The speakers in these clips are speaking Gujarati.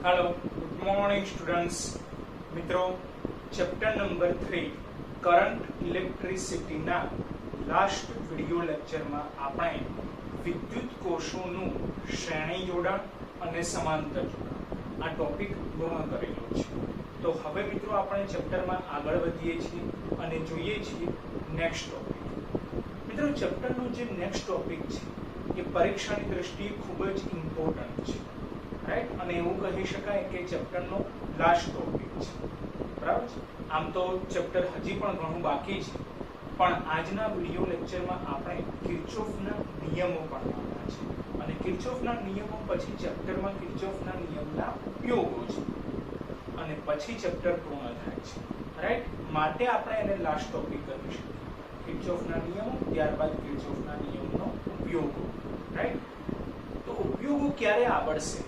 हेलो गुड मॉर्निंग स्टूडेंट्स मित्रों चैप्टर नंबर 3 करंट इलेक्ट्रिसिटी ना लास्ट वीडियो लेक्चर में આપણે વિદ્યુત કોષોનું શ્રેણી જોડાણ અને સમાંતર જોડાણ આ ટોપિક પૂર્ણ કરેલો છે। તો હવે મિત્રો આપણે ચેપ્ટરમાં આગળ વધીએ છીએ અને જોઈએ છીએ નેક્સ્ટ ટોપિક। મિત્રો ચેપ્ટરનો જે નેક્સ્ટ ટોપિક છે એ પરીક્ષાની દ્રષ્ટિએ ખૂબ જ ઇમ્પોર્ટન્ટ છે, રાઈટ। અને એવું કહી શકાય કે ચેપ્ટરનો લાસ્ટ ટોપિક છે, બરાબર છે। આમ તો ચેપ્ટર હજી પણ ઘણું બાકી છે, પણ આજના વિડિયો લેક્ચરમાં આપણે કિર્ચોફના નિયમો ભણવાના છે અને કિર્ચોફના નિયમો પછી ચેપ્ટરમાં કિર્ચોફના નિયમના ઉપયોગો છે અને પછી ચેપ્ટર પૂર્ણ થાય છે, રાઈટ। માટે આપણે એને લાસ્ટ ટોપિક કરી શકીએ, કિર્ચોફના નિયમો ત્યારબાદ કિર્ચોફના નિયમનો ઉપયોગો, રાઈટ। તો ઉપયોગો ક્યારે આવડશે?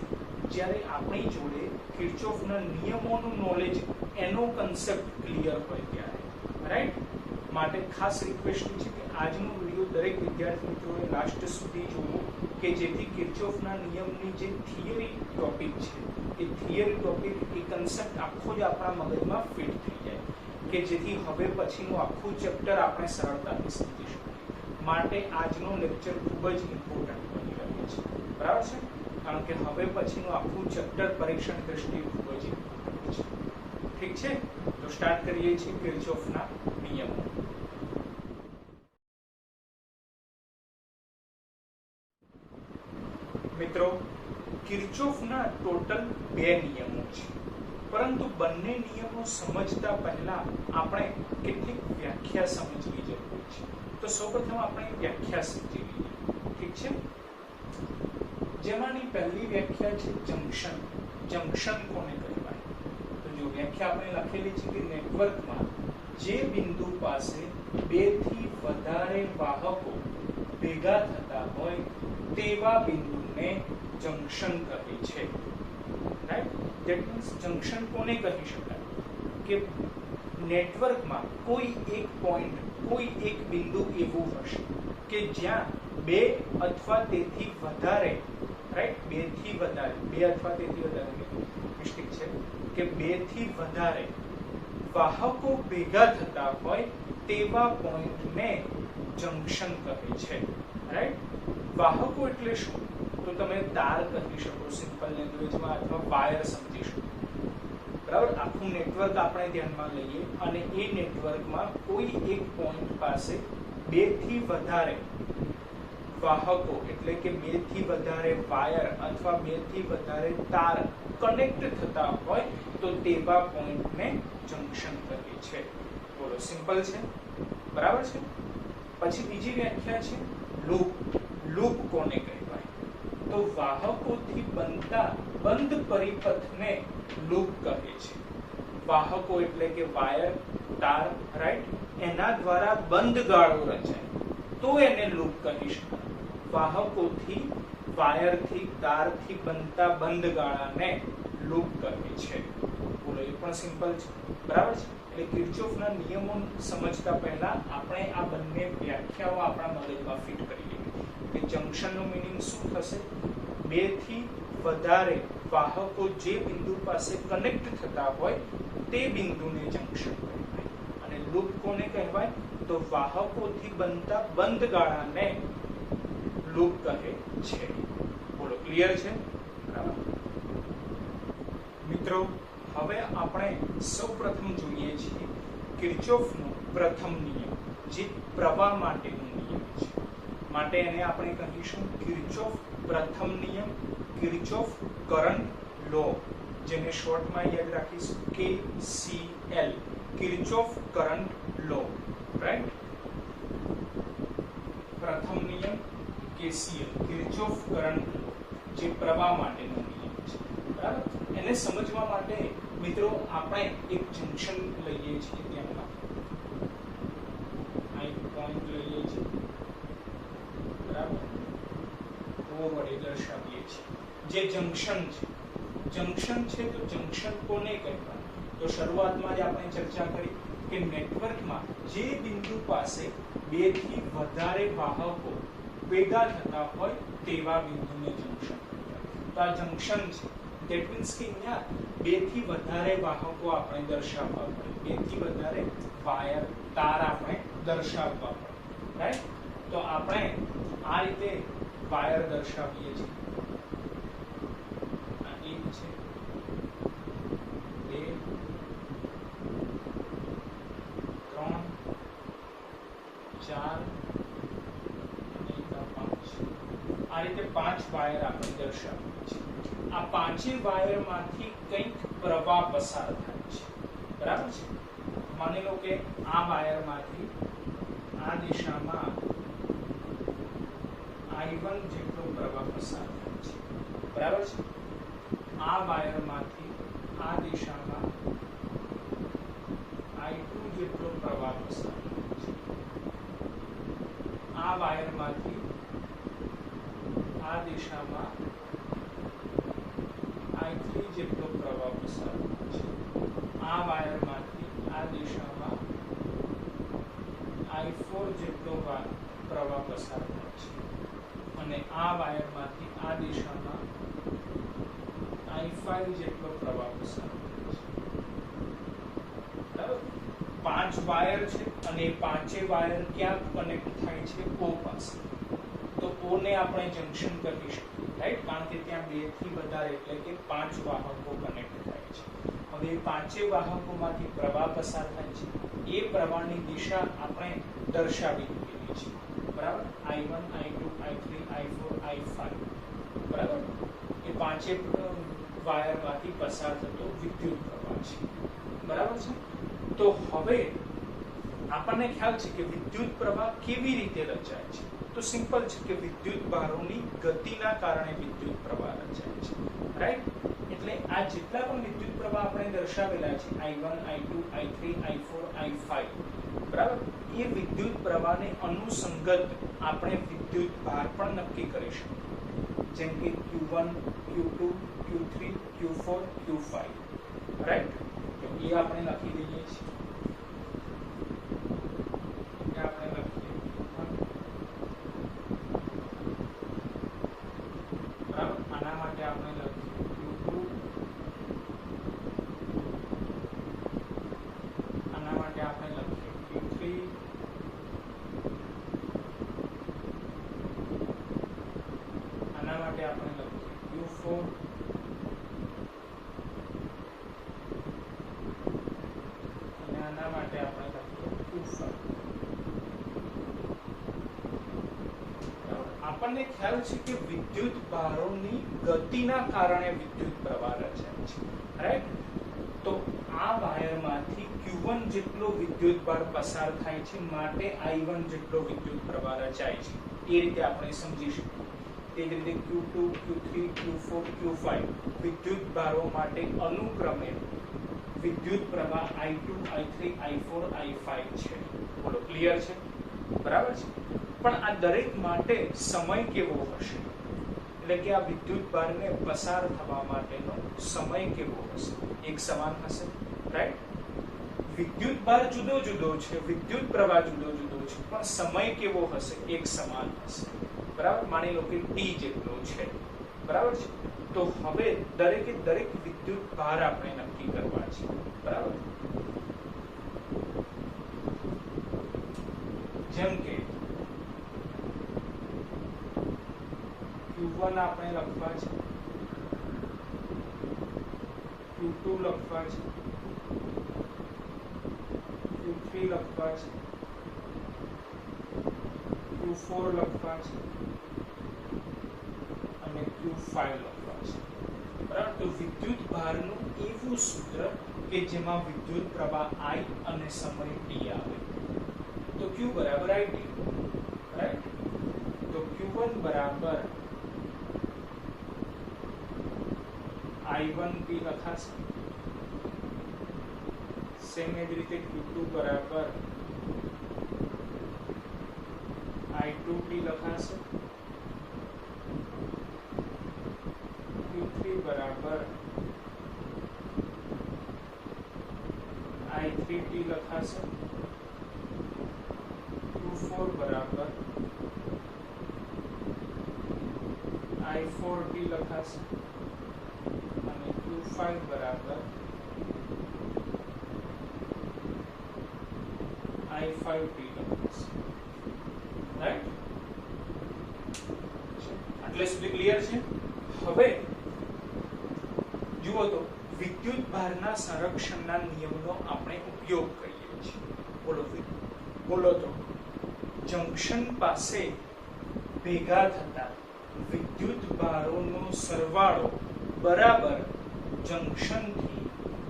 જ્યારે આપણી જોડે કિર્ચોફના નિયમોનું નોલેજ, એનો કન્સેપ્ટ ક્લિયર હોય ત્યારે, રાઈટ। માટે ખાસ રિક્વેસ્ટ છે કે આજનો વિડિયો દરેક વિદ્યાર્થી મિત્રોએ લાસ્ટ સુધી જોવો કે જેથી કિર્ચોફના નિયમની જે થિયરી ટોપિક છે એ થિયરી ટોપિક એ કન્સેપ્ટ આખો જ આપણા મગજમાં ફિટ થઈ જાય કે જેથી હવે પછીનું આખું ચેપ્ટર આપણે સરળતાથી સમજી શકીએ। માટે આજનો લેક્ચર ખૂબ જ ઇમ્પોર્ટન્ટ બની રહ્યો છે, બરાબર છે, કારણ કે હવે પછીનું આખું ચેપ્ટર પરીક્ષાની દ્રષ્ટિએ ખૂબ જ ઇમ્પોર્ટન્ટ છે, ઠીક છે। તો સ્ટાર્ટ કરીએ છીએ કિર્ચોફના નિયમો। મિત્રો કિર્ચોફના ટોટલ 2 નિયમો છે, પરંતુ બંને નિયમો સમજતા પહેલા આપણે કેટલીક વ્યાખ્યા સમજવી જરૂરી છે। તો સૌપ્રથમ આપણે વ્યાખ્યા સમજી લઈએ, ઠીક છે। જેમાંની પહેલી વ્યાખ્યા છે જંક્શન। જંક્શન કોને કહેવાય? તો જો વ્યાખ્યા આપણે લખેલી છે કે નેટવર્કમાં જે બિંદુ પાસે 2 થી વધારે વાહકો ભેગા થતા હોય તેવા બિંદુને જંક્શન કહે છે, રાઈટ। ધેટ મીન્સ જંક્શન કોને કહી શકાય કે નેટવર્કમાં કોઈ એક પોઈન્ટ, કોઈ એક બિંદુ એવું હશે કે જ્યાં 2 અથવા તેથી વધારે, રાઈટ, 2 થી વધારે, 2 અથવા તેથી વધારે મિસ્ટેક છે કે 2 થી વધારે વાહકો ભેગા થતા હોય તેવા પોઈન્ટને જંક્શન કહે છે, રાઈટ। વાહકો એટલે શું? તો તમે તાર કહી શકો સિમ્પલ લેંગ્વેજમાં, અથવા વાયર સમજી શકો, બરાબર। આખું નેટવર્ક આપણે ધ્યાનમાં લઈએ અને એ નેટવર્કમાં કોઈ એક પોઈન્ટ પાસે 2 થી વધારે વાહકો એટલે કે 2 થી વધારે વાયર અથવા 2 થી વધારે તાર કનેક્ટ થતા હોય તો તેવા પોઈન્ટને જંક્શન કહે છે। બોલો, સિમ્પલ છે, બરાબર છે। પછી બીજી વ્યાખ્યા છે લૂપ। લૂપ કોને કહેવાય? તો વાહકોથી બનતા બંધ પરિપથને લૂપ કહે છે। વાહકો એટલે કે વાયર, તાર, રાઈટ, એના દ્વારા બંધ ગાળો રચાય તો એને લૂપ કહી શકાય। વાહકોથી, વાયરથી, તારથી બનતા બંધ ગાળાને લૂપ કહે છે। બોલો, એ પણ સિમ્પલ છે, બરાબર છે। એટલે કિર્ચોફના નિયમો સમજતા પહેલા આપણે આ બંને વ્યાખ્યાઓ આપણા મગજમાં ફિટ કરી લેવી કે જંક્શનનો મીનિંગ શું થશે? 2 થી વધારે વાહકો જે બિંદુ પાસે કનેક્ટ થતા હોય તે બિંદુને જંક્શન કહેવાય અને લૂપ કોને કહેવાય? તો વાહકોથી બનતા બંધ ગાળાને લૂપ કહે છે। બોલો, ક્લિયર છે, બરાબર? મિત્રો હવે આપણે સૌપ્રથમ જોઈએ છીએ કિર્ચોફનો પ્રથમ નિયમ, જે પ્રવાહ માટેનો નિયમ છે। માટે એને આપણે કહીશું કિર્ચોફ પ્રથમ નિયમ, કિર્ચોફ કરંટ લો, જેને શોર્ટમાં યાદ રાખીશું KCL, કિર્ચોફ કરંટ લો, રાઈટ। પ્રથમ નિયમ KCL, કિર્ચોફ કરંટ લો, જે પ્રવાહ માટેનો નિયમ છે, બરાબર। એને સમજવા માટે મિત્રો આપણે એક જંક્શન લઈએ છીએ, ધ્યાનમાં આ એક પોઈન્ટ લઈએ છીએ, બરાબર, ઓ વડે દર્શાવીએ છીએ જે જંક્શન છે। જંક્શન છે તો જંક્શન કોને કહેવાય? તો શરૂઆતમાં જ આપણે ચર્ચા કરી કે નેટવર્કમાં જે બિંદુ પાસે 2 થી વધારે વાહકો ભેગા થતા હોય તેવા બિંદુને જંક્શન કહેવાય। તો આ જંક્શન છે, ધેટ મીન્સ કે અહીંયા બે થી વધારે વાહકો આપણે દર્શાવવા પડે, બે થી વધારે વાયર તાર આપણે દર્શાવવા પડે, રાઈટ? તો આપણે આ રીતે વાયર દર્શાવીએ છીએ. આ એક છે, બે, ત્રણ, ચાર, આ રીતે 5 વાયર આપણે દર્શાવીએ છીએ. આ પાંચે વાયરમાંથી કંઈક પ્રવાહ પસાર થાય છે, બરાબર છે? માની લો કે આ વાયરમાંથી આ દિશામાં I1 જેટલો પ્રવાહ પસાર થાય છે, બરાબર છે? આ વાયરમાંથી આ દિશામાં I2 જેટલો પ્રવાહ પસાર થાય છે. આ વાયરમાંથી આ દિશામાં I3 જેટલો પ્રવાહ પસાર થાય છે. આ વાયરમાંથી આ દિશામાં I4 જેટલો પ્રવાહ પસાર થાય છે અને આ વાયરમાંથી આ દિશામાં I5 જેટલો પ્રવાહ પસાર થાય છે. બરાબર? 5 વાયર છે અને પાંચે વાયર ક્યાં કનેક્ટ થાય છે? O પાસે. તો O ને આપણે જંક્શન કહી શકીએ, રાઈટ? કારણ કે ત્યાં બે થી વધારે એટલે કે 5 વાહકો કનેક્ટ થાય છે. હવે એ પાંચે વાહકોમાંથી પ્રવાહ પસાર થાય છે, એ પ્રવાહની દિશા આપણે દર્શાવી દીધી છે, બરાબર? I1, I2, I3, I4, I5, બરાબર? એ પાંચે વાયરમાંથી પસાર થતો વિદ્યુત પ્રવાહ છે, બરાબર છે? તો હવે આપણને ખ્યાલ છે કે વિદ્યુત પ્રવાહ કેવી રીતે રચાય છે. તો સિમ્પલ છે કે વિદ્યુત ભારોની ગતિના કારણે વિદ્યુત પ્રવાહ રચાય છે, રાઈટ? એટલે આ જેટલા પણ વિદ્યુત પ્રવાહ આપણે દર્શાવેલા છે I1, I2, I3, I4, I5, બરાબર? એ વિદ્યુત પ્રવાહને અનુસંગત આપણે વિદ્યુત ભાર પણ નક્કી કરી શકીએ, જેમ કે Q1, Q2, Q3, Q4, Q5, right? તો એ આપણે લખી દઈએ છીએ. આના માટે આપણે લખીએ Q2, આના માટે આપણે લખીએ Q3, આના માટે આપણે લખીએ Q4, અને આના માટે આપણે લખીએ Q5. આપણને ખ્યાલ છે કે વિદ્યુત ભારોની ગતિના કારણે વિદ્યુત પ્રવાહ રચાય છે, રાઈટ? તો આ વાયરમાંથી Q1 જેટલો વિદ્યુત ભાર પસાર થાય છે, માટે I1 જેટલો વિદ્યુત પ્રવાહ રચાય છે. એ રીતે આપણે સમજી શકીએ. તે જ રીતે Q2, Q3, Q4, Q5 વિદ્યુત ભારો માટે અનુક્રમે વિદ્યુત પ્રવાહ I2, I3, I4, I5 છે. બોલો, ક્લિયર છે? બરાબર છે? પણ આ દરેક માટે સમય કેવો હશે? એટલે કે આ વિદ્યુત ભારને પસાર થવા માટેનો સમય કેવો હશે? એક સમાન હશે, રાઈટ? વિદ્યુત ભાર જુદો જુદો છે, વિદ્યુત પ્રવાહ જુદો જુદો છે, પણ સમય કેવો હશે? એક સમાન હશે, બરાબર? માની લો કે T જેટલો છે, બરાબર છે? તો હવે દરેકે દરેક વિદ્યુત ભાર આપણે નક્કી કરવા છે, બરાબર? જેમ કે Q1 આપણે લખવા છે, Q2 લખવા છે, Q3 લખવા છે, Q4 લખવા છે અને Q5 લખવા છે, બરાબર? તો વિદ્યુત ભારનું એવું સૂત્ર કે જેમાં વિદ્યુત પ્રવાહ I અને સમય T આવે. તો Q બરાબર IT, રાઈટ? તો Q1 બરાબર I1T લખાશે. સેમ એ જ રીતે Q2 બરાબર I2T લખાશે. Q3 બરાબર I3T લખાશે. Q4 બરાબર I4T લખાશે અને Q5 બરાબર I5T રાઈટ. એટલે સુધી ક્લિયર છે. હવે જુઓ તો વિદ્યુત ભારના સંરક્ષણના નિયમનો આપણે ઉપયોગ કરીએ છીએ. બોલો તો જંક્શન પાસે ભેગા થતા વિદ્યુત ભારોનો સરવાળો બરાબર જંક્શનથી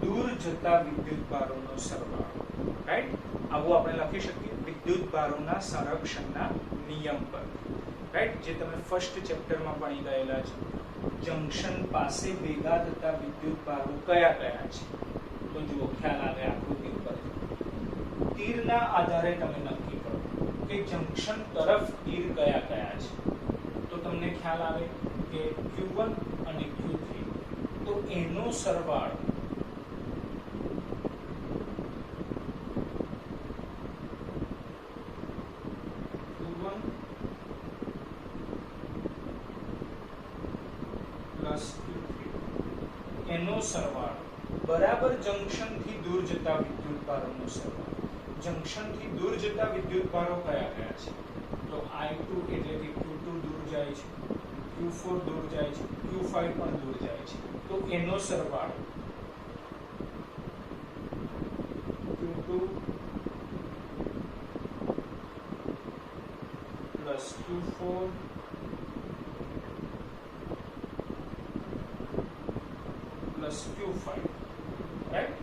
દૂર જતા વિદ્યુત ભારોનો સરવાળો. રાઈટ. આવું આપણે લખી શકીએ વિદ્યુત ભારોના સંરક્ષણના નિયમ પર. રાઈટ, જે તમે ફર્સ્ટ ચેપ્ટરમાં ભણી ગયેલા છો. જંક્શન પાસે ભેગા થતા વિદ્યુત ભારો કયા કયા છે? તો જુઓ, ખ્યાલ આવે આકૃતિ ઉપર. તીરના આધારે તમે નક્કી કરો કે જંક્શન તરફ તીર કયા કયા છે. તો તમને ખ્યાલ આવે કે Q1 અને Q3. તો એનો સરવાળો Q1 પ્લસ Q3 એનો સરવાળો બરાબર જંક્શનથી દૂર જતા વિદ્યુત ભારોનો સરવાળો. જંક્શનથી દૂર જતા વિદ્યુત ભારો કયા કયા છે? તો I2 એટલે કે Q2 દૂર જાય છે, Q4 દૂર જાય છે, Q5 પણ દૂર જાય છે. તો એનો સરવાળો Q2 plus Q4 plus Q5. Right.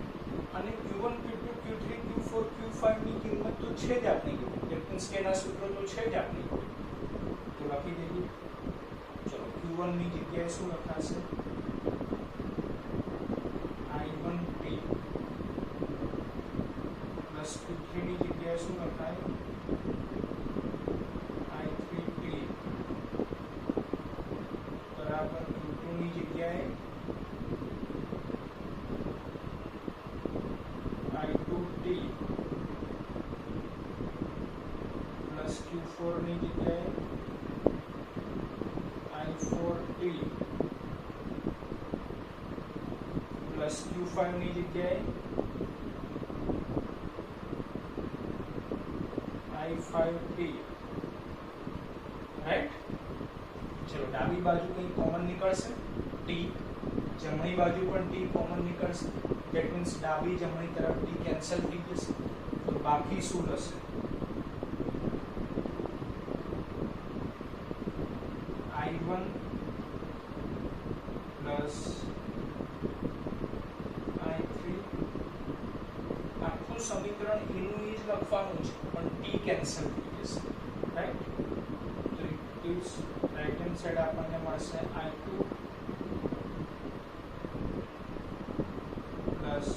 અને Q1 Q2 Q3 Q4 Q5 ની કિંમત તો છે જ આપણી જોડે. ડિફરન્સ કેના સૂત્રો તો છે જ આપણી જોડે. તો લખી દઈએ. ચલો, Q1 ની જગ્યાએ શું લખાશે? I1T પ્લસ Q3 ની જગ્યાએ શું લખાય? I3T બરાબર Q2 ની જગ્યાએ I2T પ્લસ Q4 ની જગ્યાએ I4T પ્લસ Q5 ની જગ્યાએ I5T. રાઈટ. ચલો, ડાબી બાજુ કઈ કોમન નીકળશે? T. જમણી બાજુ પણ T કોમન નીકળશે. ધેટ મીન્સ ડાબી જમણી તરફ T કેન્સલ થઈ જશે. તો બાકી શું રહેશે? I1 plus I3. આખું સમીકરણ એનું એ જ લખવાનું છે, પણ T કેન્સલ થઈ જશે. રાઈટ. તો ઇટ રાઈટ હેન્ડ સાઈડ આપણને મળશે I2 plus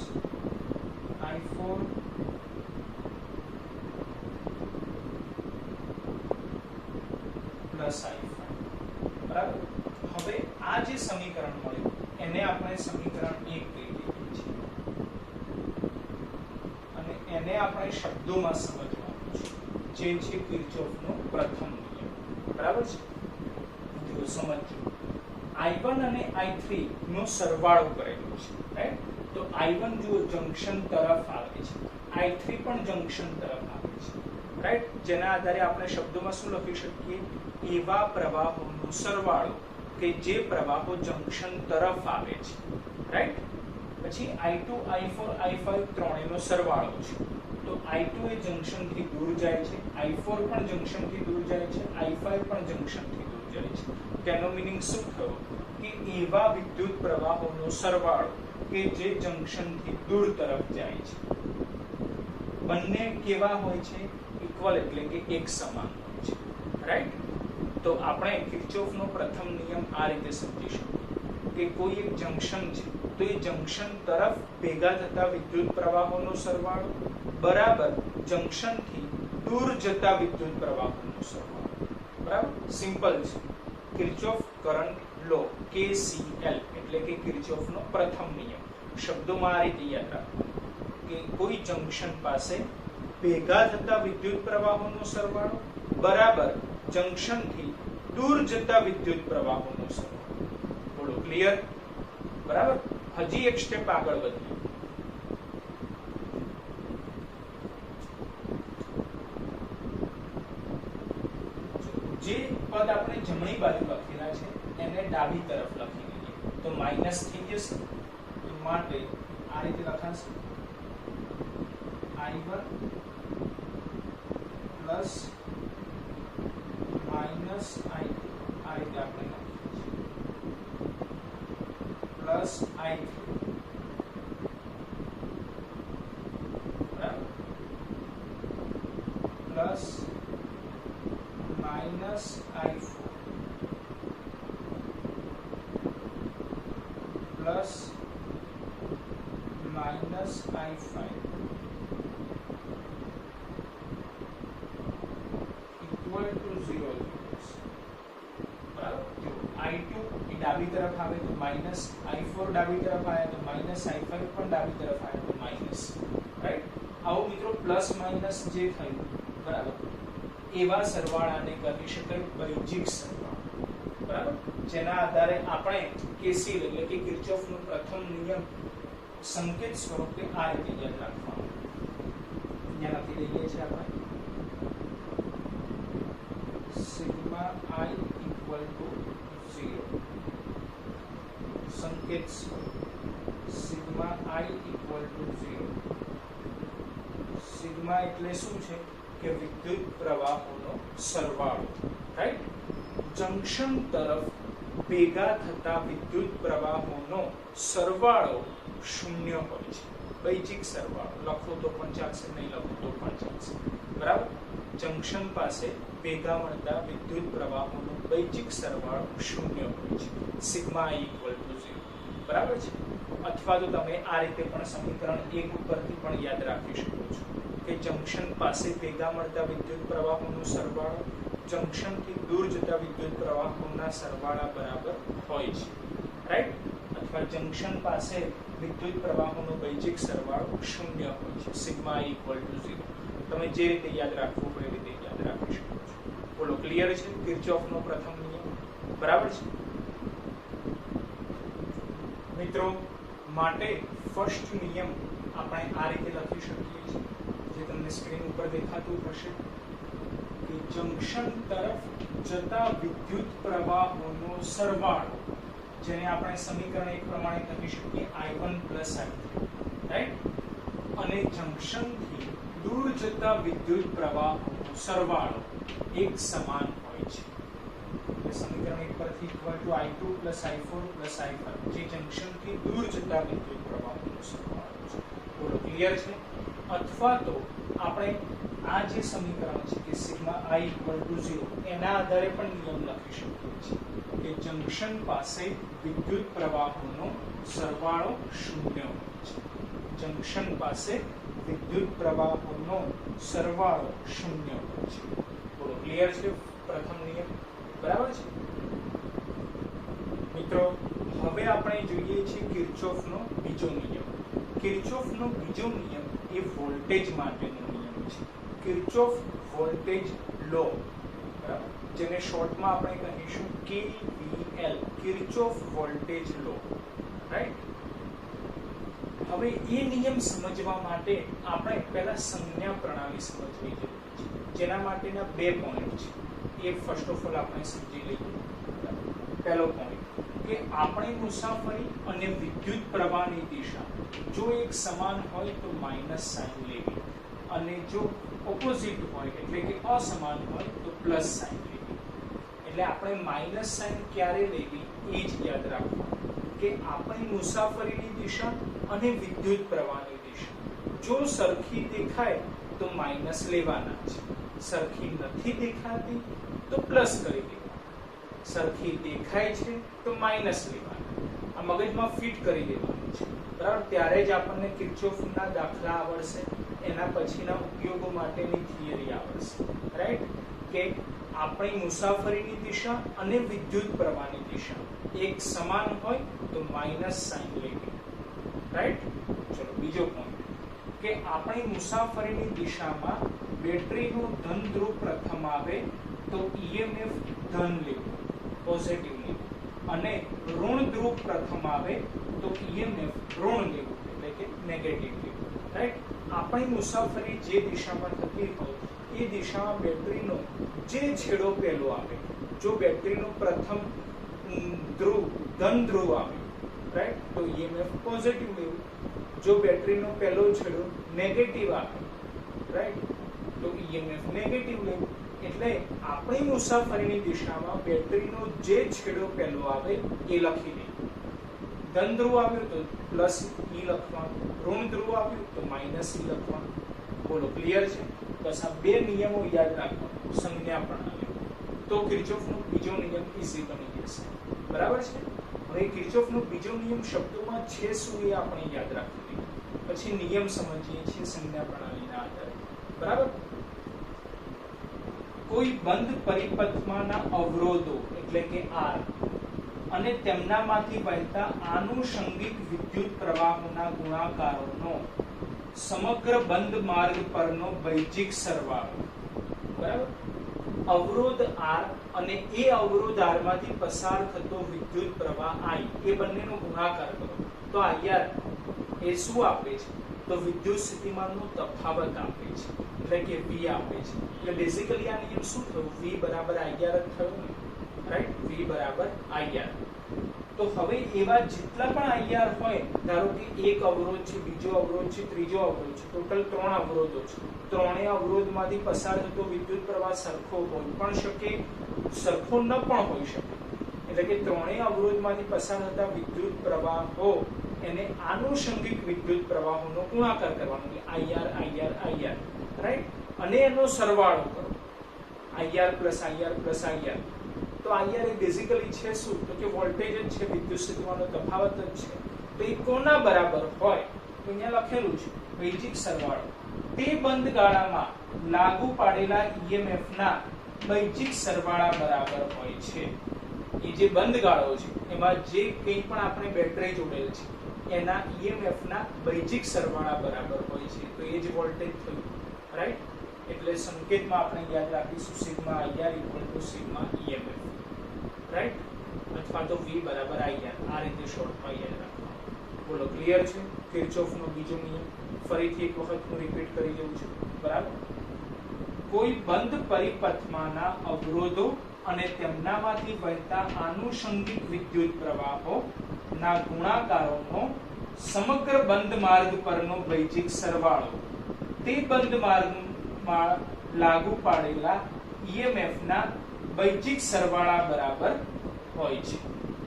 I4 plus I5. બરાબર. હવે આ જે સમીકરણ મળ્યું એને આપણે સમીકરણ 1 કહી દઈએ છીએ અને એને આપણે શબ્દોમાં સમજવાનું છે, જે છે કિર્ચોફનો પ્રથમ નિયમ. બરાબર છે. જો સમજો, I1 અને I3 નો સરવાળો કરેલો છે. રાઈટ. તો I1 જો જંક્શન તરફ આવે છે, I3 પણ જંક્શન તરફ આવે છે. રાઈટ. જેના આધારે આપણે શબ્દોમાં શું લખી શકીએ? એવા પ્રવાહોનો સરવાળો કે જે પ્રવાહો જંક્શન તરફ આવે છે. રાઈટ. પછી I2 I4 I5 ત્રણેયનો સરવાળો છે. તો I2 એ જંક્શનથી દૂર જાય છે, I4 પણ જંક્શનથી દૂર જાય છે, I5 પણ જંક્શનથી દૂર જાય છે. તેનો મીનિંગ શું થયો? કે એવા વિદ્યુત પ્રવાહોનો સરવાળો કે જે જંક્શનથી દૂર તરફ જાય છે. બંને કેવા હોય છે? ઇક્વલ, એટલે કે એક સમાન હોય છે. રાઈટ. તો આપણે કિર્ચોફનો પ્રથમ નિયમ આ રીતે સમજી શકીએ કે કોઈ એક જંક્શન છે, તો એ જંક્શન તરફ ભેગા થતા વિદ્યુત પ્રવાહોનો સરવાળો બરાબર જંક્શનથી દૂર જતા વિદ્યુત પ્રવાહોનો સરવાળો. બરાબર. સિમ્પલ છે. કિર્ચોફ કરંટ લો, KCL એટલે કે કિર્ચોફનો પ્રથમ નિયમ. શબ્દોમાં આ રીતે યાદ રાખો કે કોઈ જંક્શન પાસે ભેગા થતા વિદ્યુત પ્રવાહોનો સરવાળો બરાબર જંક્શનથી દૂર જતા વિદ્યુત પ્રવાહોનો સરવાળો. બોલો, ક્લિયર? બરાબર. હજી એક સ્ટેપ આગળ વધીએ. જે પદ આપણે જમણી બાજુ લખેલા છે એને ડાબી તરફ લખી દઈએ તો માઈનસ થઈ જશે. માટે આ રીતે લખાશે I1 પ્લસ માઈનસ I2 આ રીતે આપણે પ્લસ I3 બરાબર plus minus I4 plus minus I5 equal to 0. બરાબર I2 એ ડાબી તરફ આવે તો માઈનસ, I4 ડાબી તરફ આવે તો માઈનસ, I5 પણ ડાબી તરફ આવે તો માઈનસ. રાઈટ. આવો મિત્રો પ્લસ માઈનસ જે થયું બરાબર એવા સરવાળાને કહી શકાય બૈજિક સરવાળો. બરાબર જેના આધારે આપણે KCL એટલે કે કિર્ચોફનો પ્રથમ નિયમ સંકેત સ્વરૂપે આ રીતે યાદ રાખવાનું. અહીંયા લખી દઈએ છીએ આપણે સિગ્મા I ઇક્વલ ટુ 0. સંકેત sigma I equal to 0. Sigma એટલે શું છે કે વિદ્યુત પ્રવાહોનો સરવાળો. રાઈટ. જંક્શન તરફ ભેગા થતા વિદ્યુત પ્રવાહોનો સરવાળો શૂન્ય હોય છે. બૈજિક સરવાળો લખો તો પણ ચાલશે, નહીં લખો તો પણ ચાલશે. બરાબર. જંક્શન પાસે ભેગા મળતા વિદ્યુત પ્રવાહોનો બૈજિક સરવાળો શૂન્ય હોય છે. Sigma I equal to 0. બરાબર છે. અથવા તો તમે આ રીતે પણ સમીકરણ 1 ઉપરથી પણ યાદ રાખી શકો છો કે જંક્શન પાસે ભેગા મળતા વિદ્યુત પ્રવાહોનો સરવાળો જંક્શનથી દૂર જતા વિદ્યુત પ્રવાહોના સરવાળા બરાબર હોય છે. રાઈટ. અથવા જંક્શન પાસે વિદ્યુત પ્રવાહોનો બૈજિક સરવાળો શૂન્ય હોય છે. Sigma I equal to 0. તમે જે રીતે યાદ રાખવું હોય એ રીતે યાદ રાખી શકો છો. બોલો ક્લિયર છે કિર્ચોફનો પ્રથમ નિયમ? બરાબર છે મિત્રો. માટે ફર્સ્ટ નિયમ આપણે આ રીતે લખી શકીએ છીએ જે તમને સ્ક્રીન ઉપર દેખાતું હશે કે જંક્શન તરફ જતા વિદ્યુત પ્રવાહોનો સરવાળો જેને આપણે સમીકરણ 1 પ્રમાણે કહી શકીએ I1 પ્લસ I3. રાઈટ. અને જંક્શનથી દૂર જતા વિદ્યુત પ્રવાહોનો સરવાળો એક સમાન હોય છે. એટલે સમીકરણ 1 પરથી equal to I2 plus I4 plus I5 જે જંક્શનથી દૂર જતા વિદ્યુત પ્રવાહોનો સરવાળો છે. બોલો ક્લિયર છે? અથવા તો આપણે આ જે સમીકરણ છે કે સિગ્મા I ઇક્વલ ટુ 0 એના આધારે પણ નિયમ લખી શકીએ છીએ કે જંક્શન પાસે વિદ્યુત પ્રવાહોનો સરવાળો શૂન્ય હોય છે. જંક્શન પાસે વિદ્યુત પ્રવાહોનો સરવાળો શૂન્ય હોય છે. બોલો ક્લિયર છે પ્રથમ નિયમ? બરાબર છે મિત્રો. હવે આપણે જોઈએ છીએ કિર્ચોફનો બીજો નિયમ. કિર્ચોફનો બીજો નિયમ એ વોલ્ટેજ માટેનો નિયમ છે. કિર્ચોફ વોલ્ટેજ લો. બરાબર. જેને શોર્ટમાં આપણે કહીશું KVL, કિર્ચોફ વોલ્ટેજ લો. રાઈટ. હવે એ નિયમ સમજવા માટે આપણે પહેલા સંજ્ઞા પ્રણાલી સમજવી જરૂરી છે, જેના માટેના 2 પોઈન્ટ છે. એ ફર્સ્ટ ઓફ ઓલ આપણે સમજી લઈએ. પહેલો પોઈન્ટ કે આપણી મુસાફરી અને વિદ્યુત પ્રવાહની દિશા જો એક સમાન હોય તો માઇનસ સાઇન લેવી, અને જો ઓપોઝિટ હોય એટલે કે અસમાન હોય તો પ્લસ સાઇન લેવી. એટલે આપણે માઇનસ સાઇન ક્યારે લેવી એ જ યાદ રાખવું કે આપણી મુસાફરીની દિશા અને વિદ્યુત પ્રવાહની દિશા જો સરખી દેખાય તો માઇનસ લેવાના છે, સરખી નથી દેખાતી તો પ્લસ કરી દેવાના, સરખી દેખાય છે તો માઇનસ લેવાના. આ મગજમાં ફિટ કરી દેવાનું છે. બરાબર. ત્યારે જ આપણને કિર્ચોફના દાખલા આવડશે, એના પછીના ઉપયોગો માટેની થિયરી આવડશે. રાઈટ. કે આપણી મુસાફરીની દિશા અને વિદ્યુત પ્રવાહની દિશા એક સમાન હોય તો માઇનસ સાઇન લેવી. રાઈટ. ચલો બીજો પોઈન્ટ કે આપણી મુસાફરીની દિશામાં બેટરીનું ધન ધ્રુવ પ્રથમ આવે તો EMF ધન લેવું, પોઝિટિવ લેવું. અને ઋણ ધ્રુવ પ્રથમ આવે તો ઈએમએફ ઋણ લેવું એટલે કે નેગેટિવ લેવું, રાઈટ. આપણી મુસાફરી જે દિશામાં થતી હોય એ દિશામાં બેટરીનો જે છેડો પહેલો આવે, જો બેટરીનો પ્રથમ ધ્રુવ ધન ધ્રુવ આવે, રાઈટ, તો ઈએમએફ પોઝિટિવ લેવું. જો બેટરીનો પહેલો છેડો નેગેટિવ આવે, રાઈટ, તો ઈએમએફ નેગેટિવ લેવું. એટલે આપણી મુસાફરીની દિશામાં બેટરીનો જે છેડો પહેલો આવે એ લખી દે. ધન ધ્રુવ આવ્યું તો પ્લસ ઈ લખવાનું, ઋણ ધ્રુવ આવ્યું તો માઇનસ ઈ લખવાનું. બોલો ક્લિયર છે? બસ આ બે નિયમો યાદ રાખવાના સંજ્ઞા પ્રણાલી, તો કિર્ચોફનો બીજો નિયમ ઈઝી બની જશે. બરાબર છે? હવે કિર્ચોફનો બીજો નિયમ શબ્દોમાં છે શું એ આપણે યાદ રાખવું જોઈએ, પછી નિયમ સમજીએ છીએ સંજ્ઞા પ્રણાલીના આધારે. બરાબર? કોઈ બંધ પરિપથમાંના અવરોધો એટલે કે આર અને તેમનામાંથી વહેતા આનુષંગિક વિદ્યુત પ્રવાહોના ગુણાકારોનો સમગ્ર બંધ માર્ગ પરનો બૈજિક સરવાળો. બરાબર? અવરોધ આર અને એ અવરોધ આર માંથી પસાર થતો વિદ્યુત પ્રવાહ આઈ, એ બંનેનો ગુણાકાર કરો તો આઈઆર એ શું આપે છે? તો વિદ્યુત સ્થિતિમાનનો તફાવત આપે છે, એટલે કે V આપે છે. એટલે બેઝિકલી આ નિયમ શું થયો? V બરાબર IR જ થયો ને, રાઈટ? V બરાબર IR. તો હવે એવા જેટલા પણ IR હોય, ધારો કે એક અવરોધ છે, બીજો અવરોધ છે, ત્રીજો અવરોધ છે, ટોટલ 3 અવરોધો છે. ત્રણેય અવરોધમાંથી પસાર થતો વિદ્યુત પ્રવાહ સરખો હોઈ પણ શકે, સરખો ન પણ હોઈ શકે. એટલે કે ત્રણેય અવરોધમાંથી પસાર થતા વિદ્યુત પ્રવાહો એને આનુષંગિક વિદ્યુત પ્રવાહોનો ગુણાકાર કરવાનો, IR IR IR, રાઈટ, અને એનો સરવાળો કરો, IR plus IR plus IR. તો IR એ બેઝિકલી છે શું? તો કે વોલ્ટેજ જ છે, વિદ્યુત સ્થિતિમાનનો તફાવત જ છે. તો એ કોના બરાબર હોય? તો અહીંયા લખેલું છે બૈજિક સરવાળો. તે બંધ ગાળામાં લાગુ પાડેલા EMF ના બૈજિક સરવાળા બરાબર હોય છે. એ જે બંધ ગાળો છે એમાં જે કંઈ પણ આપણે બેટરી જોડેલ છે એના EMF ના બૈજિક સરવાળા બરાબર હોય છે. તો એ જ વોલ્ટેજ થયું, રાઈટ? એટલે સંકેતમાં આપણે યાદ રાખીશું sigma IR equal to sigma EMF, right? અથવા તો V બરાબર IR. આ રીતે શોર્ટમાં યાદ રાખવાનું. બોલો ક્લિયર છે? કિર્ચોફનો બીજો નિયમ ફરીથી એક વખત હું રિપીટ કરી દઉં છું. બરાબર? કોઈ બંધ પરિપથમાંના અવરોધો અને તેમનામાંથી વહેતા આનુષંગિક વિદ્યુત પ્રવાહો ના ગુણાકારોનો સમગ્ર બંધ માર્ગ પરનો બૈજિક સરવાળો તે બંધ માર્ગમાં લાગુ પાડેલા EMF ના બૈજિક સરવાળા બરાબર હોય છે.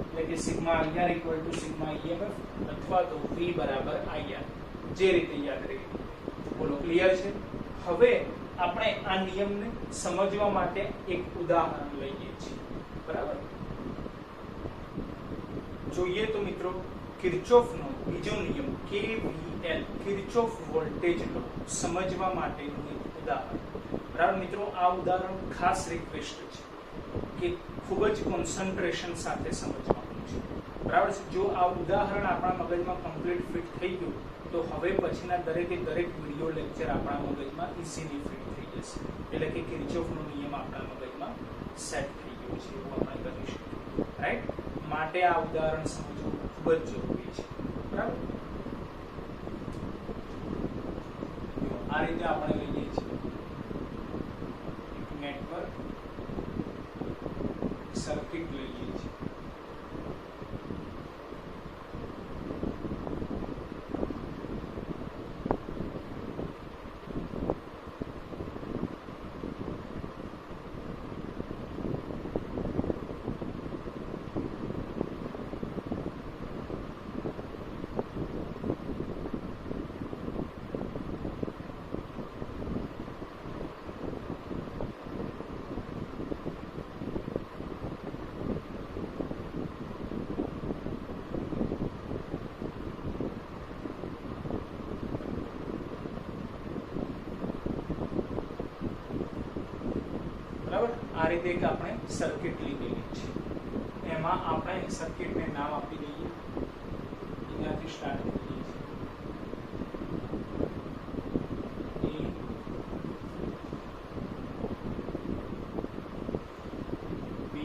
એટલે કે sigma IR equal to sigma EMF અથવા તો V બરાબર IR, જે રીતે યાદ રહી. બોલો ક્લિયર છે? હવે આપણે આ નિયમને સમજવા માટે એક ઉદાહરણ લઈએ છીએ. બરાબર? જોઈએ તો મિત્રો, કિર્ચોફનો બીજો નિયમ KVL, કિર્ચોફ વોલ્ટેજ લો, સમજવા માટેનું એક ઉદાહરણ. બરાબર મિત્રો? આ ઉદાહરણ ખાસ રિક્વેસ્ટ છે કે ખૂબ જ કોન્સન્ટ્રેશન સાથે સમજવાનું છે. બરાબર છે? જો આ ઉદાહરણ આપણા મગજમાં કમ્પ્લીટ ફિટ થઈ ગયું તો હવે પછીના દરેકે દરેક વિડિયો લેક્ચર આપણા મગજમાં ઇઝીલી ફિટ થઈ જશે. એટલે કે કિર્ચોફનો નિયમ આપણા મગજમાં સેટ થઈ ગયો છે એવું આપણે કહી શકીએ, રાઈટ? માટે આ ઉદાહરણ સમજવું ખૂબ જ જરૂરી છે. બરાબર? આ રીતે આપણે લઈએ છીએ એક નેટવર્ક સર્કિટ લઈએ છીએ. આ રીતે એક આપણે સર્કિટ લીધેલી છે. એમાં આપણે સર્કિટને નામ આપી દઈએ, એનાથી સ્ટાર્ટ કરીએ છીએ. A B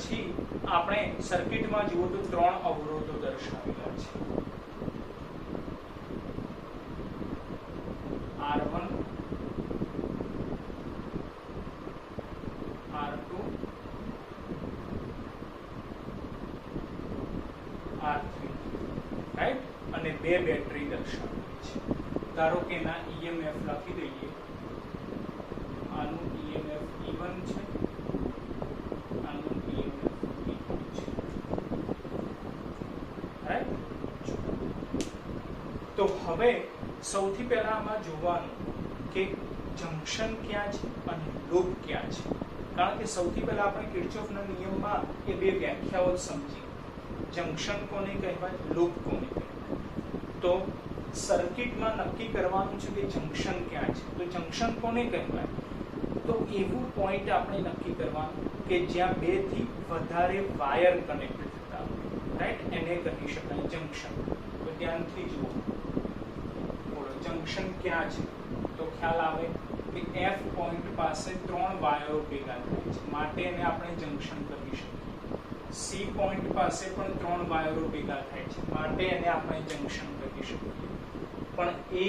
પછી આપણે સર્કિટમાં જુઓ તો 3 અવરોધો દર્શાવેલા છે. R1, R2, R3, right. અને 2 બેટરી દર્શાવેલી છે. ધારો કે એના EMF લખી દઈએ. આનું EMF E1 છે, આનું EMF E2 છે, રાઈટ. તો હવે સૌથી પહેલા આમાં જોવાનું કે જંક્શન ક્યાં છે અને લૂપ ક્યાં છે. કારણ કે સૌથી પહેલા આપણે કિર્ચોફના નિયમમાં એ 2 વ્યાખ્યાઓ સમજી. જંક્શન કોને કહેવાય, લૂપ કોને કહેવાય. તો સર્કિટમાં નક્કી કરવાનું છે કે જંક્શન ક્યાં છે. તો જંક્શન કોને કહેવાય, તો એવું પોઈન્ટ આપણે નક્કી કરવાનું કે જ્યાં 2 થી વધારે વાયર કનેક્ટ થતા હોય, રાઈટ. એને કહી શકાય જંક્શન. તો ધ્યાનથી જુઓ, બોલો જંક્શન ક્યાં છે. તો ખ્યાલ આવે કે F પોઈન્ટ પાસે 3 વાયરો ભેગા થાય છે, માટે એને આપણે જંક્શન કહી શકીએ. C પોઈન્ટ પાસે પણ 3 વાયરો ભેગા થાય છે, માટે એને આપણે જંક્શન કહી શકીએ. પણ A,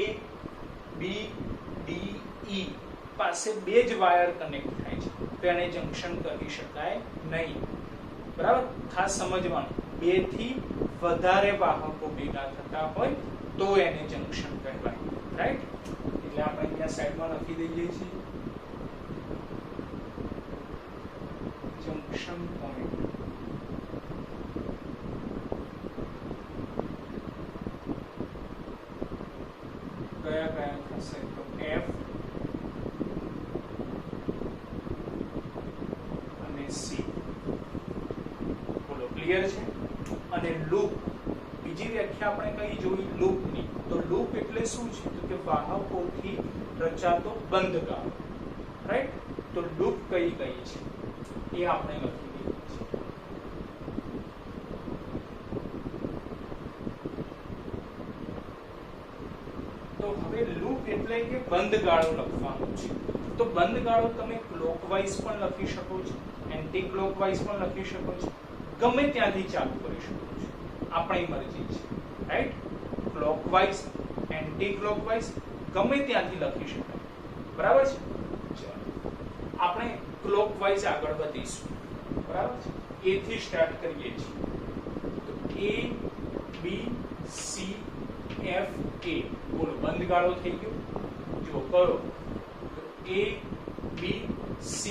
B, D, E પાસે 2 જ વાયર કનેક્ટ થાય છે, તો એને જંક્શન કહી શકાય નહીં. બરાબર, ખાસ સમજવાનું. 2 થી વધારે વાહકો ભેગા થતા હોય તો એને જંક્શન કહેવાય, રાઈટ. એટલે આપણે અહીંયા સાઈડમાં લખી દઈએ છીએ જંક્શન પોઈન્ટ. કયા કયા થશે, તો F અને C. બોલો ક્લિયર છે. અને લૂપ, બીજી વ્યાખ્યા આપણે કઈ જોઈ લૂપની. તો લૂપ એટલે શું છે, તો કે વાહકોથી રચાતો બંધ ગાળો, રાઈટ. તો લૂપ કઈ કઈ છે એ આપણે લખી દઈએ છીએ. તો હવે લૂપ એટલે કે બંધ ગાળો લખવાનું છે. તો બંધ ગાળો તમે ક્લોકવાઇઝ પણ લખી શકો છો, એન્ટી ક્લોકવાઇઝ પણ લખી શકો છો, ગમે ત્યાંથી ચાલુ કરી શકો છો, આપણી મરજી છે, રાઈટ. ક્લોકવાઇઝ, એન્ટી ક્લોકવાઇઝ ગમે ત્યાંથી લખી શકાય. બરાબર છે. ચાલો આપણે ક્લોકવાઇઝ આગળ વધીશું. બરાબર છે. A થી સ્ટાર્ટ કરીએ છીએ. તો A, B, C, F, A. બોલો બંધ ગાળો થઈ ગયો. જો કરો તો A, B, C,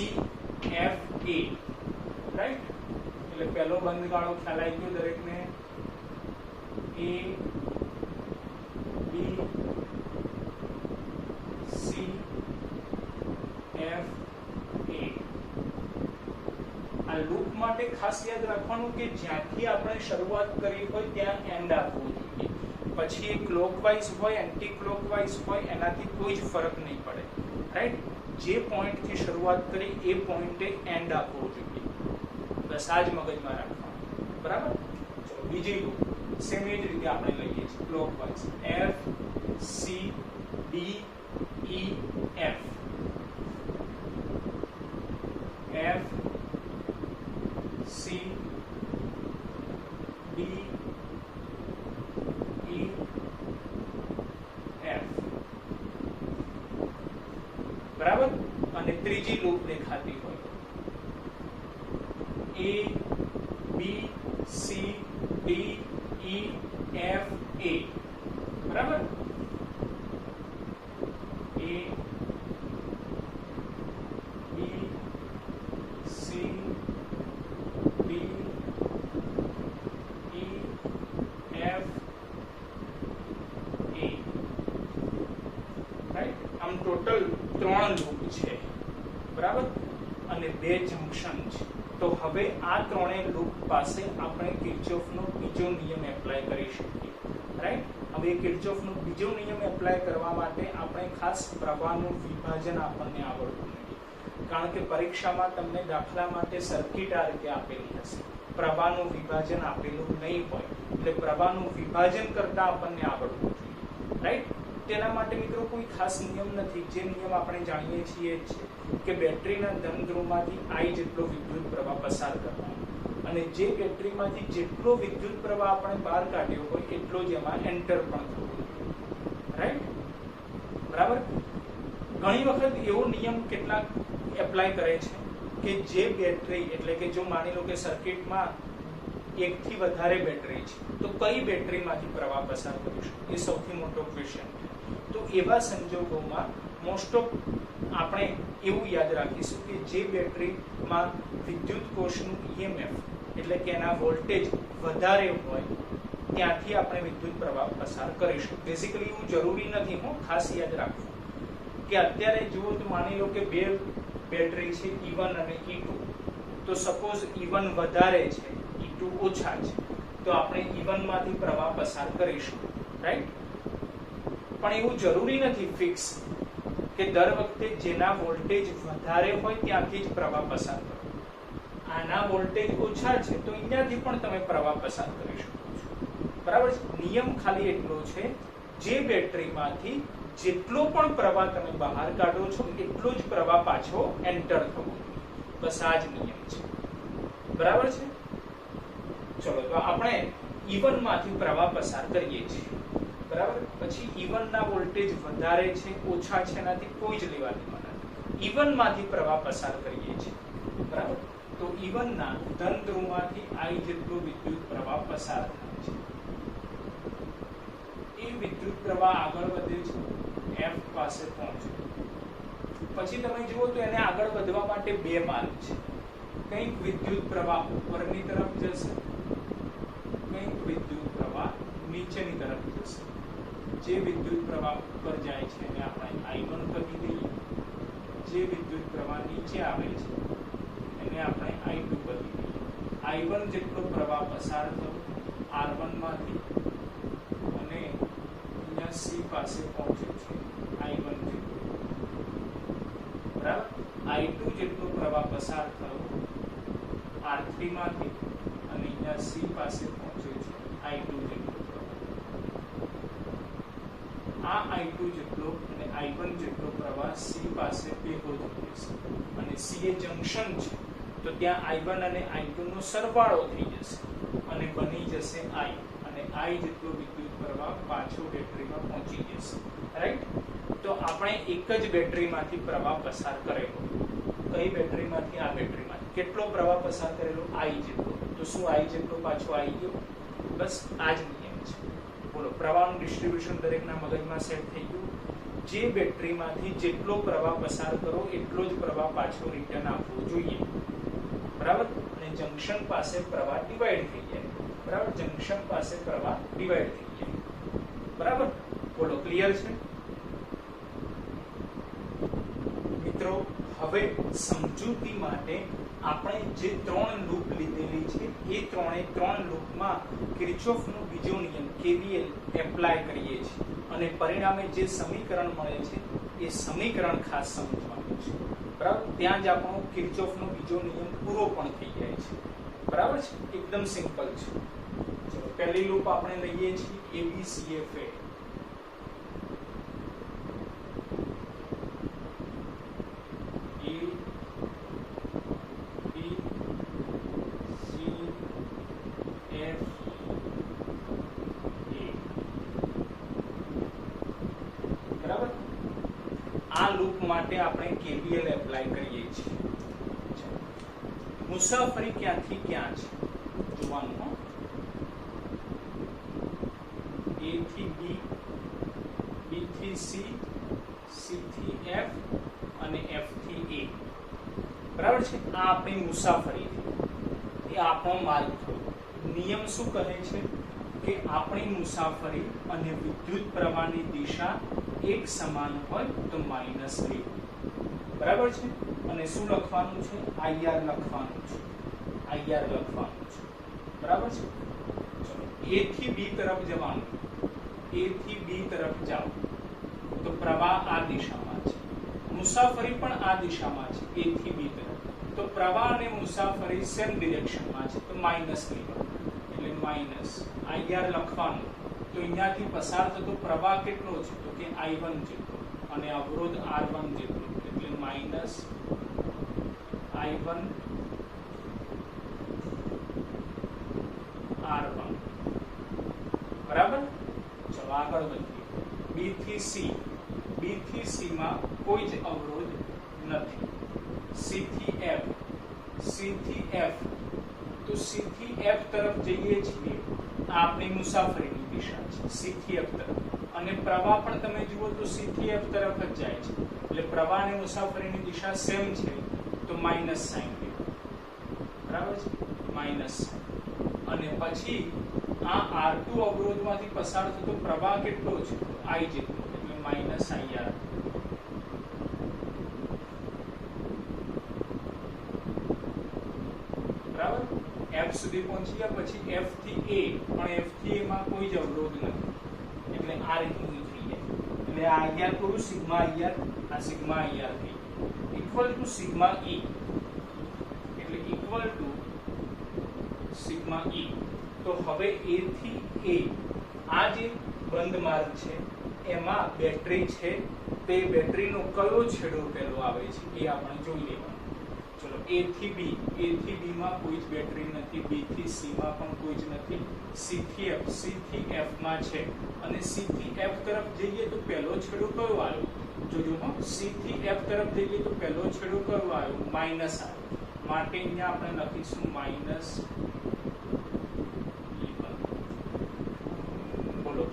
F, A, right. એટલે પહેલો બંધ ગાળો ખ્યાલ આવી ગયો દરેકને. A, B, C, F, A. આ લૂપ માટે ખાસ યાદ રાખવાનું કે જ્યાંથી આપણે શરૂઆત કરી હોય ત્યાં એન્ડ આપવું જોઈએ. પછી એ ક્લોકવાઇઝ હોય, એન્ટી ક્લોકવાઇઝ હોય, એનાથી કોઈ જ ફરક નહીં પડે, રાઈટ. જે પોઈન્ટથી શરૂઆત કરી એ પોઈન્ટે એન્ડ આપવો જોઈએ. બસ આ જ મગજમાં રાખવાનું. બરાબર. ચલો બીજી લૂપ સેમ એ જ રીતે આપણે લઈએ છીએ clockwise. F, C, D, E, F. F, C, D, E, F. બરાબર. અને ત્રીજી લૂપ દેખાતી હોય A, B, C, D, E, F, A. બરાબર. A, B, C, D, E, F, A. Right. આમ ટોટલ 3 લૂપ છે. બરાબર. અને 2 જંક્શન છે. તો હવે આ ત્રણેય લૂપ પાસે આપણે કિર્ચોફનો બીજો નિયમ એપ્લાય કરી શકીએ, રાઈટ. હવે કિર્ચોફનો બીજો નિયમ એપ્લાય કરવા માટે આપણે ખાસ પ્રવાહનું વિભાજન આપણને આવડવું જોઈએ. કારણ કે પરીક્ષામાં તમને દાખલા માટે સર્કિટ આ રીતે આપેલી હશે, પ્રવાહનું વિભાજન આપેલું નહીં હોય. એટલે પ્રવાહનું વિભાજન કરતા આપણને આવડવું જોઈએ, રાઈટ. તેના માટે મિત્રો કોઈ ખાસ નિયમ નથી. જે નિયમ આપણે જાણીએ છીએ છે કે બેટરીના ધન ધ્રુવમાંથી I જેટલો વિદ્યુત પ્રવાહ પસાર કરવાનો અને જે બેટરીમાંથી જેટલો વિદ્યુત પ્રવાહ આપણે બહાર કાઢ્યો હોય એટલો જ એમાં એન્ટર પણ થવો જોઈએ. રાઈટ? બરાબર. ઘણી વખત એવો નિયમ કેટલાક એપ્લાય કરે છે કે જે બેટરી એટલે કે જો માની લો કે સર્કિટમાં એકથી વધારે બેટરી છે તો કઈ બેટરીમાંથી પ્રવાહ પસાર કરીશું, એ સૌથી મોટો ક્વેશ્ચન. તો એવા સંજોગોમાં મોસ્ટ ઓફ આપણે એવું યાદ રાખીશું કે જે બેટરીમાં વિદ્યુત કોષનું EMF એટલે કે એના વોલ્ટેજ વધારે હોય ત્યાંથી આપણે વિદ્યુત પ્રવાહ પસાર કરીશું. બેઝિકલી એવું જરૂરી નથી, હું ખાસ યાદ રાખવું કે અત્યારે જુઓ તો માની લો કે બે બેટરી છે E1 અને E2, તો સપોઝ E1 વધારે છે E2 ઓછા છે તો આપણે E1 માંથી પ્રવાહ પસાર કરીશું. રાઈટ? પણ એવું જરૂરી નથી ફિક્સ કે દર વખતે જેના વોલ્ટેજ વધારે હોય ત્યાંથી જ પ્રવાહ પસાર કરો. આના વોલ્ટેજ ઓછા છે તો અહીંયાથી પણ તમે પ્રવાહ પસાર કરી શકો છો. બરાબર છે? નિયમ ખાલી એટલો છે જે બેટરીમાંથી જેટલો પણ પ્રવાહ તમે બહાર કાઢો છો એટલો જ પ્રવાહ પાછો એન્ટર થવો જોઈએ. બસ આ જ નિયમ છે. બરાબર છે? ચલો તો આપણે E1 માંથી પ્રવાહ પસાર કરીએ છીએ. બરાબર? પછી E1 ના વોલ્ટેજ વધારે છે ઓછા છે એનાથી કોઈ જ લેવા દેવા નથી. E1 માંથી પ્રવાહ પસાર કરીએ છીએ. બરાબર? તો E1 ના ધન ધ્રુવમાંથી I જેટલો વિદ્યુત પ્રવાહ પસાર થાય છે. એ વિદ્યુત પ્રવાહ આગળ વધે છે F પાસે પહોંચે. પછી તમે જુઓ તો એને આગળ વધવા માટે બે માર્ગ છે. કંઈક વિદ્યુત પ્રવાહ ઉપરની તરફ જશે, કંઈક વિદ્યુત પ્રવાહ નીચેની તરફ જશે. જે વિદ્યુત પ્રવાહ ઉપર જાય છે એને આપણે I1 કહી દઈએ, જે વિદ્યુત પ્રવાહ નીચે આવે છે એને આપણે I2 કહી દઈએ. I1 જેટલો પ્રવાહ પસાર થયો R1 માંથી અને અહીંયા C પાસે પહોંચે છે I1 જેટલો. બરાબર? I2 જેટલો પ્રવાહ પસાર થયો R3 માંથી અને અહીંયા C પાસે પહોંચે છે I2 જેટલો પ્રવાહ. આ I2 જેટલો અને I1 જેટલો પ્રવાહ C પાસે ભેગો થઈ જશે અને C એ જંક્શન છે તો ત્યાં I1 અને I2 નો સરવાળો થઈ જશે અને બની જશે I અને I જેટલો વિદ્યુત પ્રવાહ પાછો બેટરીમાં પહોંચી જશે. રાઈટ? તો આપણે એક જ બેટરીમાંથી પ્રવાહ પસાર કરેલો. કઈ બેટરીમાંથી? આ બેટરીમાંથી. કેટલો પ્રવાહ પસાર કરેલો? I જેટલો. તો શું I જેટલો પાછો આવી ગયો? બસ આ જ નિયમ છે. બોલો, પ્રવાહનું ડિસ્ટ્રીબ્યુશન દરેકના મગજમાં સેટ થઈ ગયું. જે બેટરીમાંથી જેટલો પ્રવાહ પસાર કરો એટલો જ પ્રવાહ પાછો રિટર્ન આપવો જોઈએ. બરાબર? અને જંક્શન પાસે પ્રવાહ ડિવાઈડ થઈ જાય. બરાબર? જંક્શન પાસે પ્રવાહ ડિવાઈડ થઈ જાય. બરાબર? બોલો, ક્લિયર છે મિત્રો? હવે સમજૂતી માટે આપણે જે ત્રણ લૂપ લીધેલી છે એ ત્રણે ત્રણ લૂપમાં કિર્ચોફનો બીજો નિયમ KVL એપ્લાય કરીએ છીએ અને પરિણામે જે સમીકરણ મળે છે એ સમીકરણ ખાસ સમજવાનું છે. બરાબર? ત્યાં જ આપણો કિર્ચોફનો બીજો નિયમ પૂરો પણ થઈ જાય છે. બરાબર છે? એકદમ સિમ્પલ છે. ચલો, પહેલી લૂપ આપણે લઈએ છીએ ABCFA. માટે આપણે KVL એપ્લાય કરીએ છીએ. મુસાફરી ક્યાંથી ક્યાં છે જોવાનું. હો, A થી B, B થી C, C થી F અને F થી A. બરાબર છે? આ આપણી મુસાફરી છે. એ આપણો માર્ગ થયો. નિયમ શું કહે છે કે આપણી મુસાફરી અને વિદ્યુત પ્રવાહની દિશા એક સમાન હોય તો માઈનસ લેવું. બરાબર છે? અને શું લખવાનું છે? IR લખવાનું છે. IR લખવાનું છે. બરાબર છે? ચલો, A થી B તરફ જવાનું. A થી B તરફ જાઓ તો પ્રવાહ આ દિશામાં છે. મુસાફરી પણ આ દિશામાં છે A થી B તરફ. તો પ્રવાહ અને મુસાફરી સેમ ડિરેક્શનમાં છે તો માઈનસ લેવાનું. એટલે માઈનસ IR લખવાનું તો અહીંયાથી પસાર થતો પ્રવાહ કેટલો છે તો કે I1 જેટલો અને અવરોધ R1 જેટલો એટલે માઈનસ I1 R1 બરાબર. ચલો આગળ વધીએ. B થી C માં કોઈ જ અવરોધ નથી. C થી F તો C થી F તરફ જઈએ છીએ આ આપણી મુસાફરીની દિશા છે C થી F તરફ અને પ્રવાહ પણ તમે જુઓ તો C થી F તરફ જ જાય છે એટલે પ્રવાહ અને મુસાફરીની દિશા સેમ છે તો માઈનસ સાઈન બરાબર છે માઈનસ અને પછી આ R2 અવરોધમાંથી પસાર થતો પ્રવાહ કેટલો છે તો I જેટલો એટલે માઈનસ IR બરાબર. F સુધી પહોંચી ગયા પછી F થી A પણ F થી A માં કોઈ જ અવરોધ નથી એટલે આ રીતનું થઈ જાય એટલે આ IR કરું સિગ્મા IR આ સિગ્મા IR થઈ ઇક્વલ ટુ સિગ્મા E એટલે ઇક્વલ ટુ સિગ્મા E. તો હવે A થી A આ જે બંધ માર્ગ છે એમાં બેટરી છે તે બેટરીનો કયો છેડો પહેલો આવે છે એ આપણે જોઈ લેવાનું. ચલો A થી B માં કોઈ જ બેટરી નથી B થી C માં પણ કોઈ જ નથી C થી F માં છે અને C થી F તરફ જઈએ તો પહેલો છેડો કયો આવ્યો જોજો હો C થી F તરફ જઈએ તો પહેલો છેડો કયો આવ્યો માઈનસ આવ્યો માટે અહીંયા આપણે લખીશું માઈનસ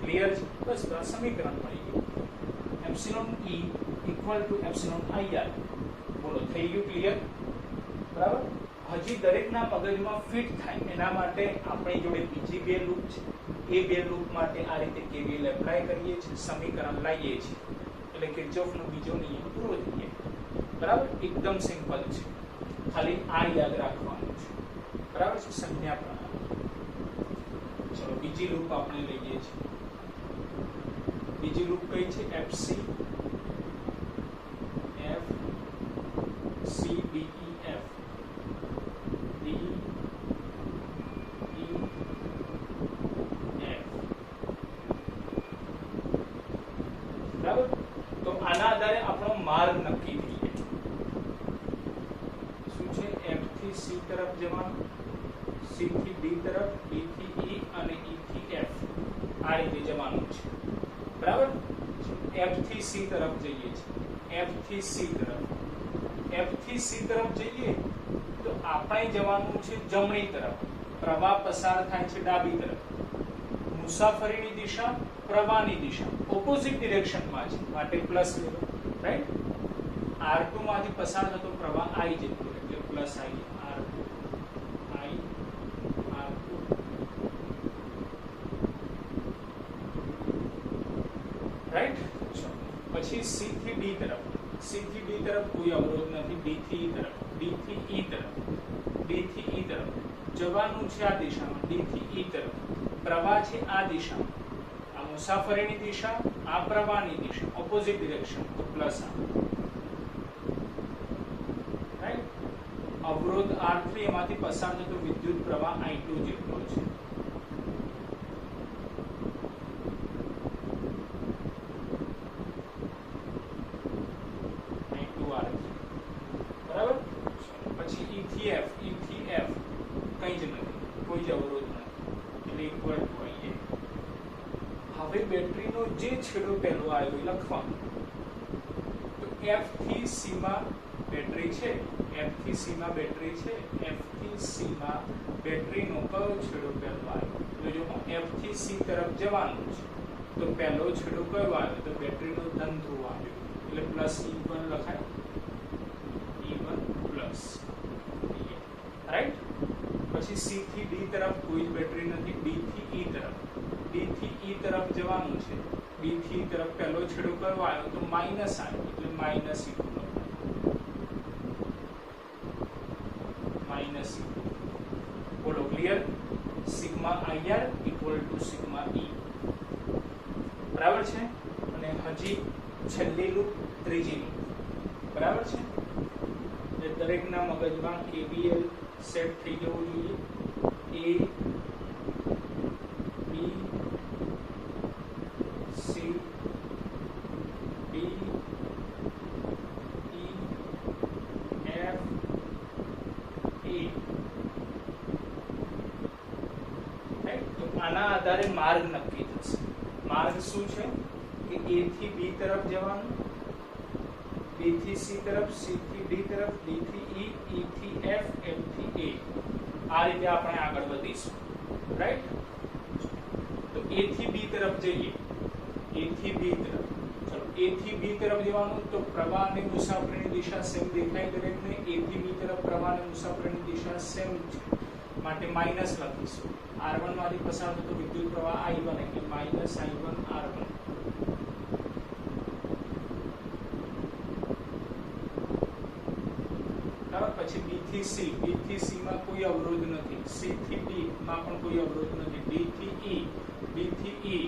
ક્લિયર છે બસ આ સમીકરણ મળી ગયું epsilon E equal to epsilon IR બોલો થઈ ગયું ક્લિયર બરાબર. હજી દરેકના મગજમાં ફિટ થાય એના માટે આપણી જોડે બીજી બે લૂપ છે એ બે લૂપ માટે આ રીતે KVL એપ્લાય કરીએ છીએ સમીકરણ લાવીએ છીએ એટલે કિર્ચોફનો બીજો નિયમ પૂરો થઈ જાય બરાબર. એકદમ સિમ્પલ છે ખાલી આ યાદ રાખવાનું છે બરાબર છે સંજ્ઞા પ્રણાલી. ચલો બીજી લૂપ આપણે લઈએ છીએ. બીજી લૂપ કઈ છે FC F C D E F D E F બરાબર. તો આના આધારે આપણો માર્ગ નક્કી થઈ જાય શું છે F થી C તરફ જવાનું C થી D તરફ D થી E અને E થી F આ રીતે જવાનું છે બરાબર. F થી C તરફ જઈએ છીએ F થી C તરફ જઈએ તો આપણે જવાનું છે જમણી તરફ પ્રવાહ પસાર થાય છે ડાબી તરફ મુસાફરીની દિશા પ્રવાહની દિશા ઓપોઝિટ ડિરેક્શનમાં છે માટે પ્લસ લેવો રાઈટ. R2 માંથી પસાર થતો પ્રવાહ I જેટલો એટલે પ્લસ I R2 રાઈટ. પછી C થી D તરફ કોઈ અવરોધ નથી D થી E તરફ જવાનું છે આ દિશામાં D થી E તરફ પ્રવાહ છે આ દિશામાં આ મુસાફરીની દિશા આ પ્રવાહની દિશા ઓપોઝિટ ડિરેક્શન તો પ્લસ આ રાઈટ. અવરોધ R3 એમાંથી પસાર થતો વિદ્યુત પ્રવાહ I2 જેટલો છે બરાબર. પછી E થી F કઈ જ નથી કોઈ જ અવરોધ નથી એટલે ઇક્વલ ટુ IA. હવે બેટરીનો જે છેડો પહેલો આવ્યો એ લખવાનો તો F થી C માં બેટરી છે F થી C માં બેટરીનો કયો છેડો પહેલો આવ્યો તો જો F થી C તરફ જવાનું છે તો પહેલો છેડો કયો આવ્યો તો બેટરીનો ધન ધ્રુવ આવ્યો એટલે પ્લસ E1 લખાય E1 પ્લસ રાઈટ. પછી C થી D તરફ કોઈ જ બેટરી નથી D થી E તરફ જવાનું છે D થી E તરફ પહેલો છેડો કયો આવ્યો તો માઈનસ આવ્યો એટલે માઈનસ E2 બોલો clear. Sigma IR equal to sigma E બરાબર છે. અને હજી છેલ્લી લૂપ ત્રીજી લૂપ બરાબર છે જે દરેકના મગજમાં KVL સેટ થઈ જવું જોઈએ. A B આના આધારે માર્ગ નક્કી થશે. માર્ગ શું છે કે A થી B તરફ જવાનું, B થી C તરફ, C થી D તરફ, D થી E, E થી F, F થી A. આ રીતે આપણે આગળ વધીશું. રાઈટ? તો A થી B તરફ જઈએ. A થી B તરફ. ચલો A થી B તરફ જવાનું તો પ્રવાહ અને મુસાફરીની દિશા સેમ દેખાય દરેકને. A થી B તરફ પ્રવાહ અને મુસાફરીની દિશા સેમ છે માટે માઈનસ લખીશું. R1 માંથી પસાર થતો વિદ્યુત પ્રવાહ I1 એટલે માઈનસ I1 R1. બરાબર. પછી B થી C. B થી C માં કોઈ અવરોધ નથી. C થી D માં પણ કોઈ અવરોધ નથી. D થી E. D થી E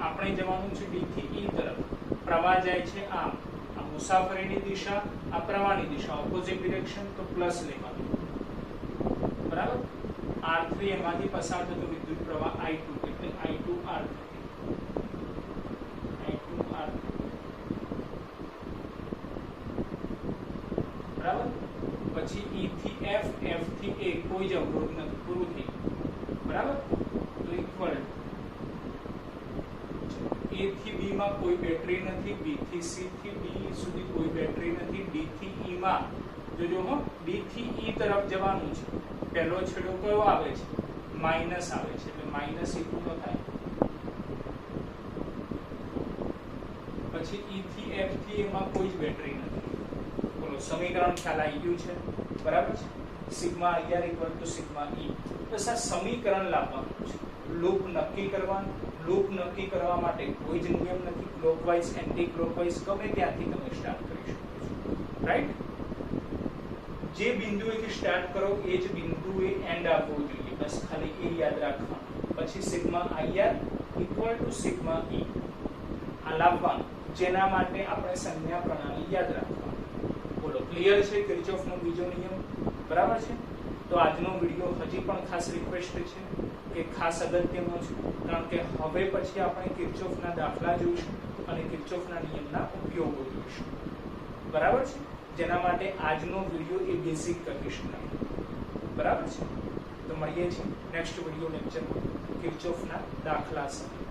આપણે જવાનું છે D થી E તરફ. પ્રવાહ જાય છે આમ. આ મુસાફરીની દિશા, આ પ્રવાહની દિશા, ઓપોઝિટ ડિરેક્શન, તો પ્લસ લેવાનું. બરાબર. R3 એમાંથી પસાર થતો વિદ્યુત પ્રવાહ I2 એટલે I2 R3. I2 R3. બરાબર. પછી E થી F, F થી A કોઈ જ અવરોધ નથી. પૂરું થઈ ગયું. બરાબર. તો ઇક્વલ A થી B માં કોઈ બેટરી નથી. B થી C થી D સુધી કોઈ બેટરી નથી. D થી E માં જોજો હો, D થી E તરફ જવાનું છે. પહેલો છેડો કયો આવે છે? માઈનસ આવે છે એટલે માઈનસ E2 થાય. પછી E થી F થી એમાં કોઈ જ બેટરી નથી. બોલો સમીકરણ ખ્યાલ આવી ગયું છે? બરાબર છે. Sigma IR equal to sigma E. બસ આ સમીકરણ લાવવાનું છે. લૂપ નક્કી કરવાનું. લૂપ નક્કી કરવા માટે કોઈ જ નિયમ નથી. ક્લોકવાઇઝ, એન્ટી ક્લોકવાઇઝ ગમે ત્યાંથી તમે સ્ટાર્ટ કરી શકો છો. રાઈટ? જે બિંદુએથી સ્ટાર્ટ કરો એ જ બિંદુએ એન્ડ આપવો જોઈએ. બસ ખાલી એ યાદ રાખવાનું. પછી sigma IR equal to sigma E આ લાવવાનું, જેના માટે આપણે સંજ્ઞા પ્રણાલી યાદ રાખવાનું. બોલો ક્લિયર છે? કિર્ચોફનો બીજો નિયમ. બરાબર છે. તો આજનો વિડિયો હજી પણ ખાસ રિક્વેસ્ટ છે કે ખાસ અગત્યનો છે, કારણ કે હવે પછી આપણે કિર્ચોફના દાખલા જોઈશું અને કિર્ચોફના નિયમના ઉપયોગો જોઈશું. બરાબર છે. જેના માટે આજનો વિડિયો એ બેઝિક કરી શકાય. બરાબર છે. તો મળીએ છીએ નેક્સ્ટ વિડિયો લેક્ચરમાં કિર્ચોફના દાખલા સાથે.